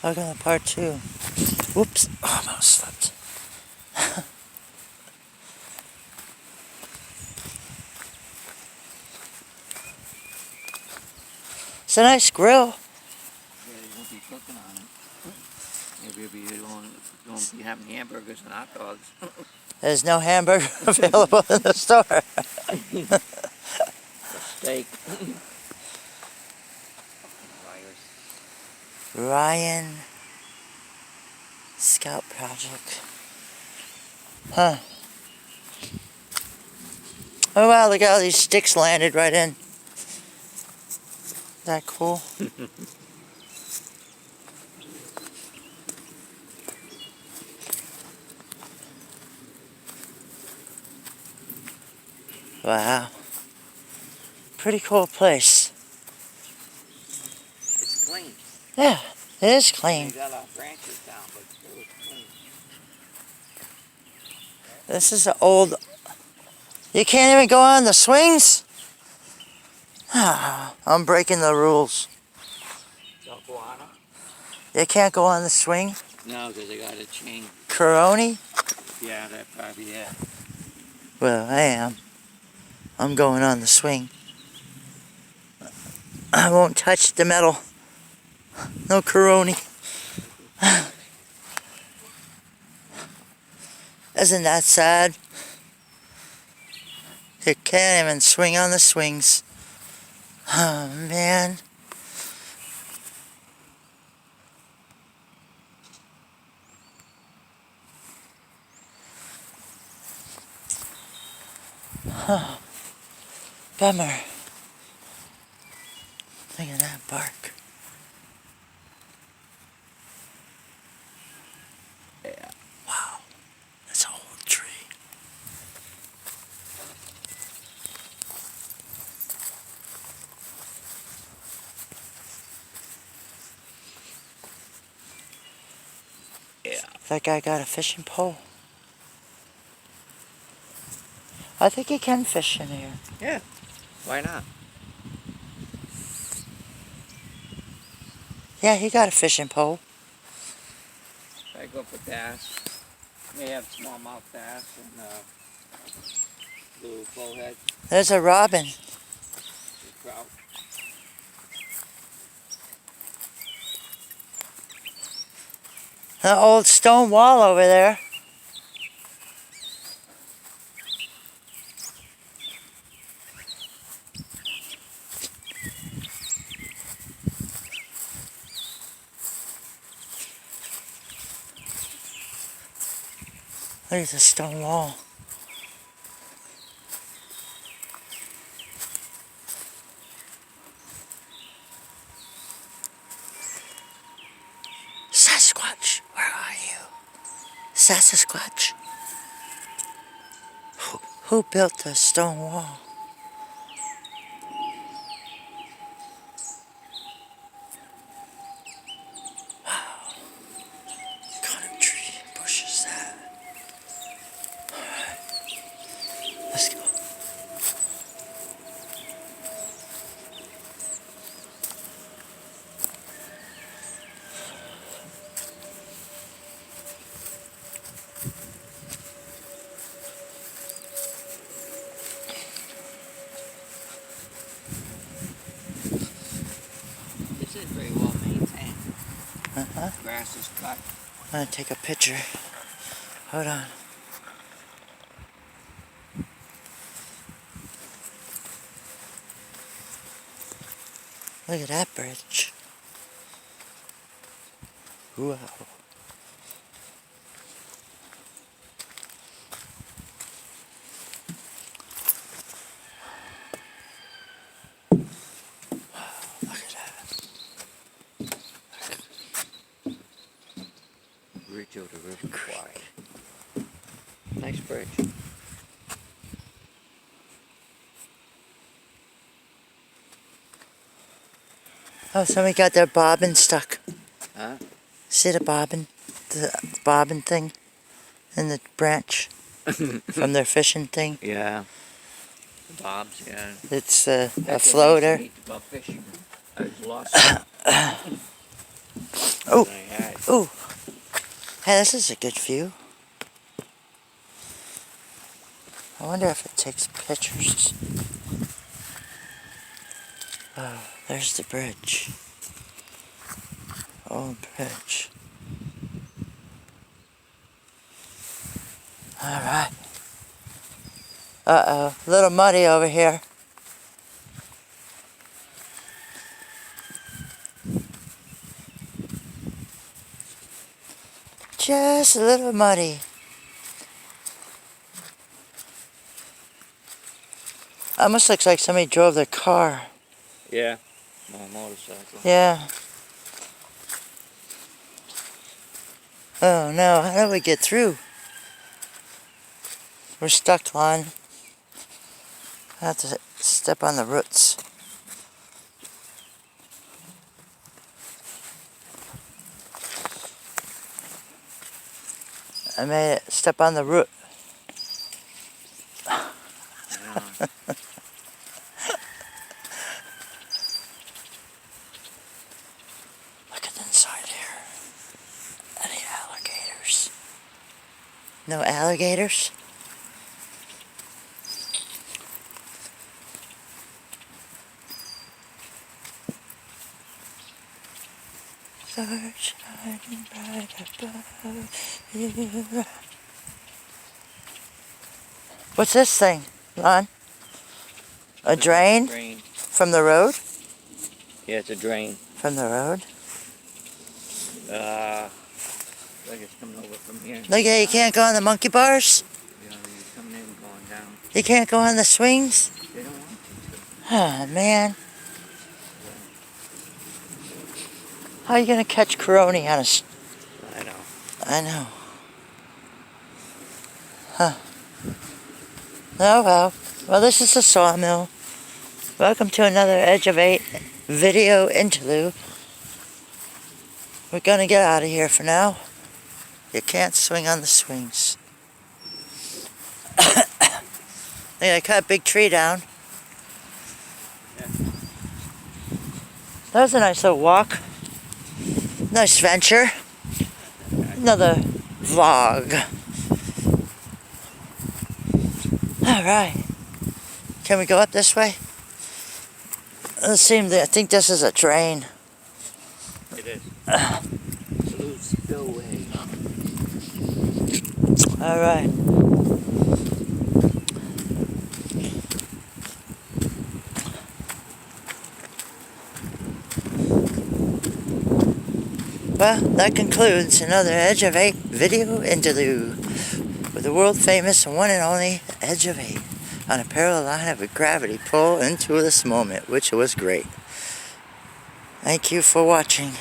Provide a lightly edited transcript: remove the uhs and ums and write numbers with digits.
Look at the part 2. Whoops, almost slipped. It's a nice grill. Yeah, you won't be cooking on it. Maybe you won't be having hamburgers and hot dogs. There's no hamburger available in the store. Steak. Ryan Scout Project. Huh. Oh wow, look at all these sticks landed right in. Is that cool? Wow. Pretty cool place. It's clean. Yeah, it is clean. You got a lot of branches down, but still it's clean. This is an old... You can't even go on the swings? I'm breaking the rules. Don't go on them? You can't go on the swing? No, because they got a chain. Coroni? Yeah, that probably it. Well, I am. I'm going on the swing. I won't touch the metal. No Coroni. Isn't that sad? You can't even swing on the swings. Oh, man. Huh. Bummer. Look at that bark. Yeah. Wow. That's a whole tree. Yeah. That guy got a fishing pole. I think he can fish in here. Yeah. Why not? Yeah, he got a fishing pole. I go for bass. They have smallmouth bass and little bowhead, There's a robin. trout. An old stone wall over there. There's a stone wall. Sasquatch, where are you? Sasquatch. Who built the stone wall? Wow. What kind of tree bush is that? Alright. Let's go. This is very well maintained. Uh-huh. Grass is cut. I'm gonna take a picture. Hold on. Look at that bridge. Wow. Look at that. Bridge over the river Kwai. Nice bridge. Oh, somebody got their bobbin stuck. Huh? See the bobbin? The bobbin thing in the branch from their fishing thing? Yeah. The bobs, yeah. It's a That's floater. About fishing. I was lost. Oh. I Ooh. Hey, this is a good view. I wonder if it takes pictures. Oh, there's the bridge. Old bridge. Alright. Uh-oh. A little muddy over here. Just a little muddy. Almost looks like somebody drove their car. Yeah. My motorcycle. Yeah. Oh no, how do we get through? We're stuck, Lon. I have to step on the roots. I made it step on the root. Yeah. Look at the inside here. Any alligators? No alligators? Stars shining bright above you. What's this thing, Lon? A drain? Drain. From the road? Yeah, it's a drain. From the road? Like it's coming over from here. Look at you can't go on the monkey bars? You know, you're coming in, going down. You can't go on the swings? They don't want you to. Oh, man. How are you going to catch Corona on a... I know. I know. Huh. Oh, well. Well, this is the Sawmill. Welcome to another Edge of 8 video interlude. We're going to get out of here for now. You can't swing on the swings. They cut a big tree down. Yeah. That was a nice little walk. Nice venture. Another vlog. Alright. Can we go up this way? I think this is a drain. It is. Blue spillway. Alright. Well, that concludes another Edge of 8 video interlude with the world famous one and only Edge of 8 on a parallel line of a gravity pull into this moment, which was great. Thank you for watching.